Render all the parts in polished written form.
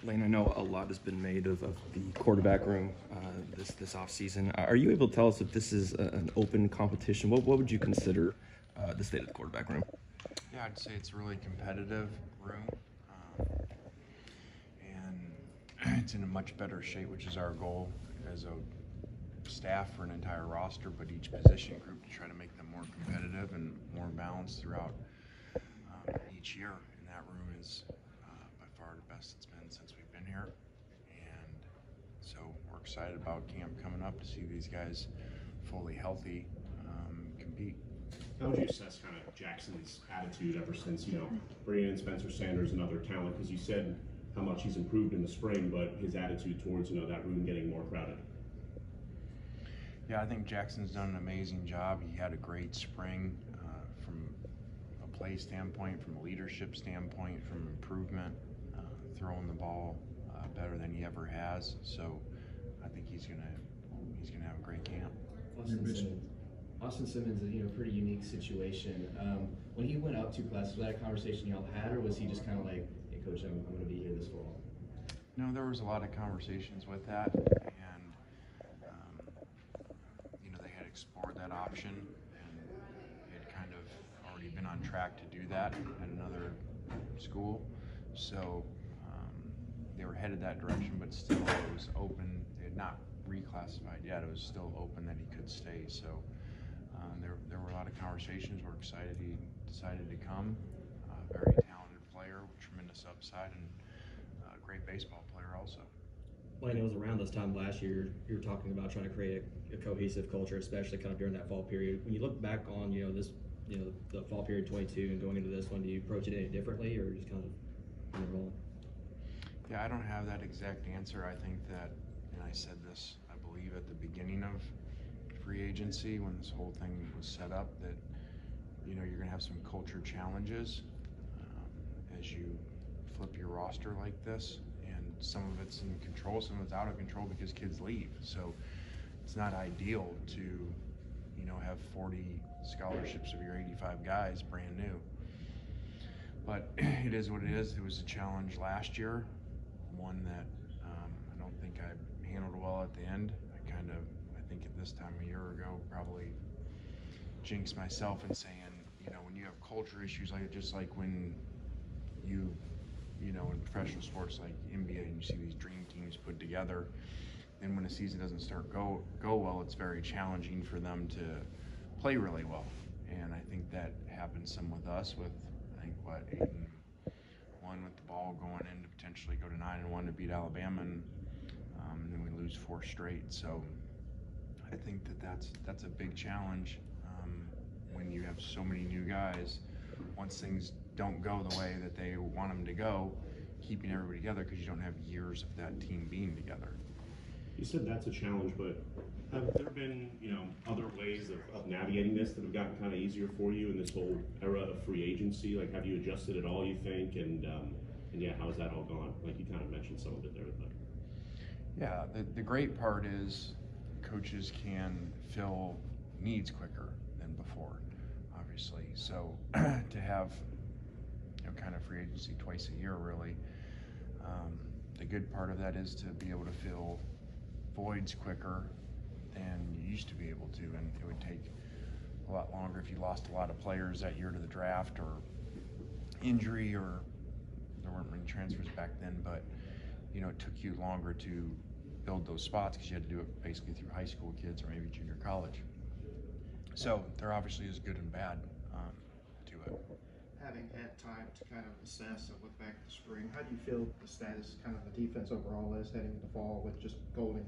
Lane, I know a lot has been made of the quarterback room this offseason. Are you able to tell us if this is an open competition? What would you consider the state of the quarterback room? Yeah, I'd say it's a really competitive room, and it's in a much better shape, which is our goal as a staff for an entire roster, but each position group to try to make them more competitive and more balanced throughout each year. And that room is by far the best it's been since we've been here. And so we're excited about camp coming up to see these guys fully healthy compete. How would you assess kind of Jackson's attitude ever since, bringing in Spencer Sanders and other talent? Because you said how much he's improved in the spring, but his attitude towards, that room getting more crowded. Yeah, I think Jackson's done an amazing job. He had a great spring from a play standpoint, from a leadership standpoint, from improvement, throwing the ball better than he ever has. So I think he's gonna have a great camp. Austin Simmons is a pretty unique situation. When he went up 2 classes, was that a conversation y'all had, or was he just kind of like, hey coach, I'm going to be here this fall? No, there was a lot of conversations with that, and they had explored that option, and they had kind of already been on track to do that at another school. So they were headed that direction, but still it was open. They had not reclassified yet. It was still open that he could stay. So there were a lot of conversations. We're excited he decided to come. Very talented player, tremendous upside, and a great baseball player also. Lane, it was around this time last year you were talking about trying to create a cohesive culture, especially kind of during that fall period. When you look back on this, the fall period 22 and going into this one, do you approach it any differently, or just kind of in the role? Yeah, I don't have that exact answer. I think that, and I said this, I believe, at the beginning of free agency when this whole thing was set up, that you're going to have some culture challenges as you flip your roster like this, and some of it's in control, some of it's out of control because kids leave. So it's not ideal to have 40 scholarships of your 85 guys brand new, but it is what it is. It was a challenge last year, one that I don't think I handled well at the end. I think at this time a year ago probably jinxed myself in saying, when you have culture issues just like when in professional sports like NBA, and you see these dream teams put together, and when a season doesn't start go well, it's very challenging for them to play really well. And I think that happened some with us with, 8-1 with the ball going in to potentially go to 9-1 to beat Alabama, and then we lose 4 straight. So I think that's a big challenge when you have so many new guys. Once things don't go the way that they want them to go, keeping everybody together, because you don't have years of that team being together. You said that's a challenge, but have there been, other ways of navigating this that have gotten kind of easier for you in this whole era of free agency? Like, have you adjusted at all, you think? And yeah, how's that all gone? Like, you kind of mentioned some of it there. But yeah, the great part is coaches can fill needs quicker than before, obviously. So to have kind of free agency twice a year, really, the good part of that is to be able to fill voids quicker than you used to be able to, and it would take a lot longer if you lost a lot of players that year to the draft or injury, or there weren't many transfers back then, but it took you longer to build those spots because you had to do it basically through high school kids or maybe junior college. So there obviously is good and bad to it. Having had time to kind of assess and look back at the spring, how do you feel the status kind of the defense overall is heading into fall with just Golding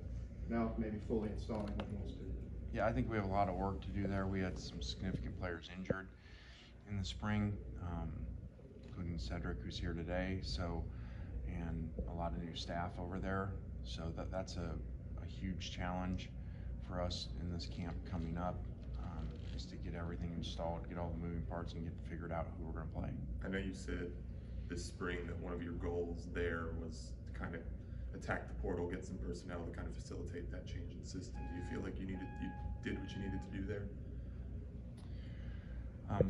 now maybe fully installing what he wants to do? Yeah, I think we have a lot of work to do there. We had some significant players injured in the spring, including Cedric, who's here today. So, and a lot of new staff over there. So that's a huge challenge for us in this camp coming up, is to get everything installed, get all the moving parts, and get figured out who we're going to play. I know you said this spring that one of your goals there was to kind of attack the portal, get some personnel to kind of facilitate that change in system. Do you feel like you did what you needed to do there?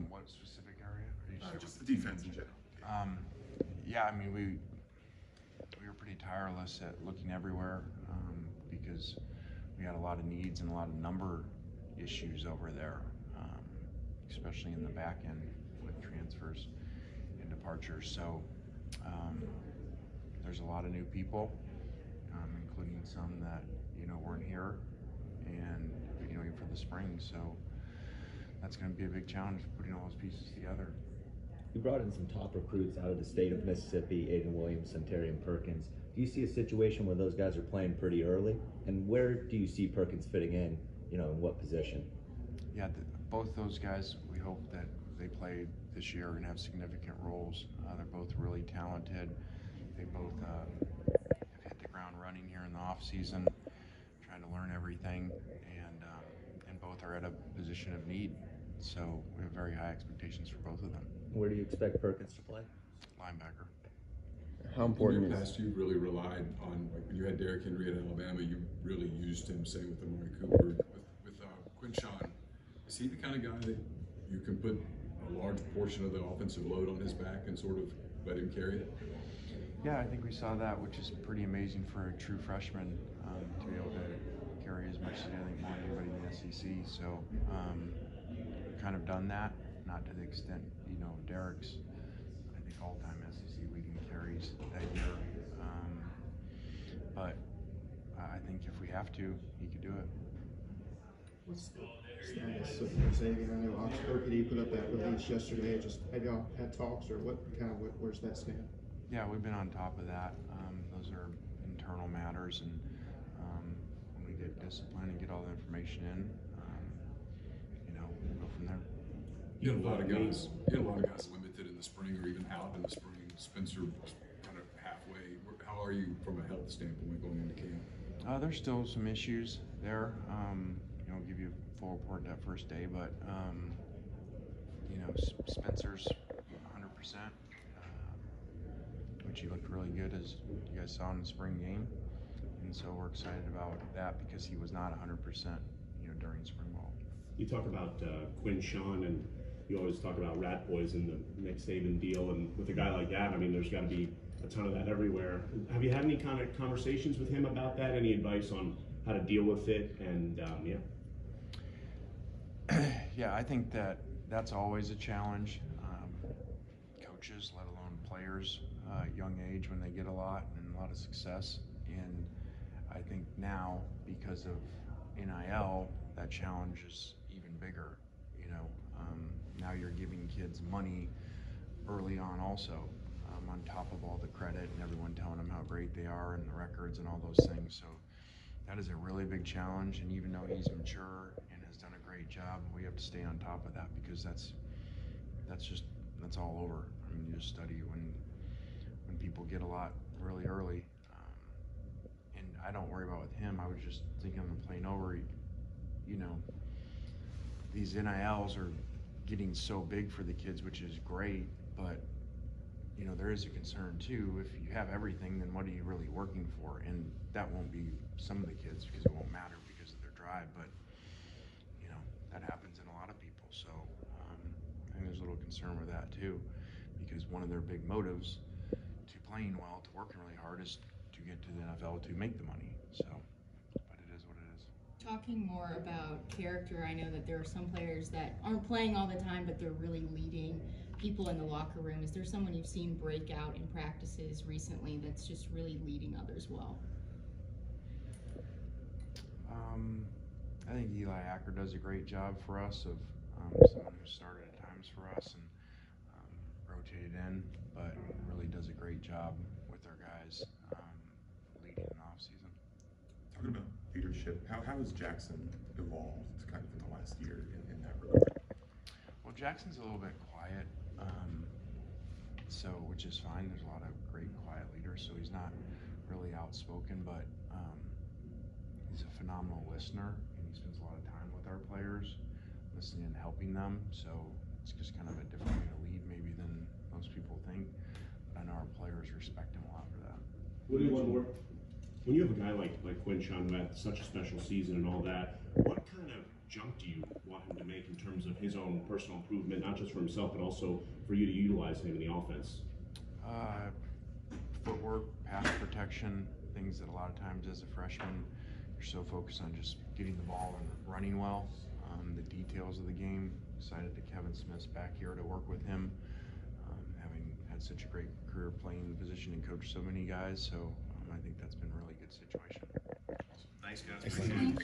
What specific area? Just the defense in general. Yeah, I mean, we were pretty tireless at looking everywhere because we had a lot of needs and a lot of number issues over there, especially in the back end with transfers and departures. So there's a lot of new people, including some that weren't here and for the spring. So that's going to be a big challenge, putting all those pieces together. You brought in some top recruits out of the state of Mississippi, Aiden Williams, Centurion Perkins. Do you see a situation where those guys are playing pretty early? And where do you see Perkins fitting in, in what position? Yeah, both those guys, we hope that they play this year and have significant roles. They're both really talented. They both have hit the ground running here in the off season, trying to learn everything, and both are at a position of need. So we have very high expectations for both of them. Where do you expect Perkins to play? Linebacker. How important in your past, you really relied on, like when you had Derrick Henry at Alabama, you really used him, same with Amari Cooper. With Quinshawn, is he the kind of guy that you can put a large portion of the offensive load on his back and sort of let him carry it? Yeah, I think we saw that, which is pretty amazing for a true freshman to be able to carry as much as I think more than anybody in the SEC. So kind of done that, not to the extent, Derrick's, I think, all-time SEC leading carries that year. But I think if we have to, he could do it. What's the status of Xavier? I know Oxford, he put up that release yesterday. Just have y'all had talks, or where's that stand? Yeah, we've been on top of that. Those are internal matters, and when we get disciplined and get all the information in, we'll go from there. You had a lot of guys limited in the spring or even out in the spring. Spencer kind of halfway. How are you from a health standpoint going into camp? There's still some issues there. I'll give you a full report that first day, but Spencer's 100%, which he looked really good, as you guys saw in the spring game, and so we're excited about that because he was not 100%, during spring ball. You talk about Quinshawn, and you always talk about rat poison, the Nick Saban deal, and with a guy like that, I mean, there's got to be a ton of that everywhere. Have you had any kind of conversations with him about that? Any advice on how to deal with it? And Yeah, I think that's always a challenge. Coaches, let alone players, young age when they get a lot and a lot of success. And I think now, because of NIL, that challenge is even bigger. Now you're giving kids money early on also, on top of all the credit and everyone telling them how great they are and the records and all those things. So that is a really big challenge, and even though he's mature and has done a great job, we have to stay on top of that because that's all over. I mean, you just study when people get a lot really early, and I don't worry about with him. I was just thinking on the plane over, these NILs are getting so big for the kids, which is great, but there is a concern too. If you have everything, then what are you really working for? And that won't be some of the kids because it won't matter because of their drive, but that happens in a lot of people. So I think there's a little concern with that too, because one of their big motives to playing well, to working really hard, is to get to the NFL to make the money. So, but it is what it is. Talking more about character, I know that there are some players that aren't playing all the time, but they're really leading people in the locker room. Is there someone you've seen break out in practices recently that's just really leading others well? I think Eli Acker does a great job for us of someone who started at times for us and rotated in, but really does a great job with our guys leading in the offseason. Talking about leadership, how has Jackson evolved kind of in the last year in that regard? Well, Jackson's a little bit quiet, which is fine. There's a lot of great quiet leaders, so he's not really outspoken, but he's a phenomenal listener, and he spends a lot of time with our players, listening and helping them. So it's just kind of a different way to lead maybe than most people think, but I know our players respect him a lot for that. What do you want more? When you have a guy like Quinshawn who had such a special season and all that, what kind of jump do you want him to make in terms of his own personal improvement, not just for himself, but also for you to utilize him in the offense? Footwork, pass protection. direction, things that a lot of times as a freshman, you're so focused on just getting the ball and running well. The details of the game, excited that Kevin Smith's back here to work with him, having had such a great career playing the position and coached so many guys, so I think that's been a really good situation. Thanks, guys. Excellent.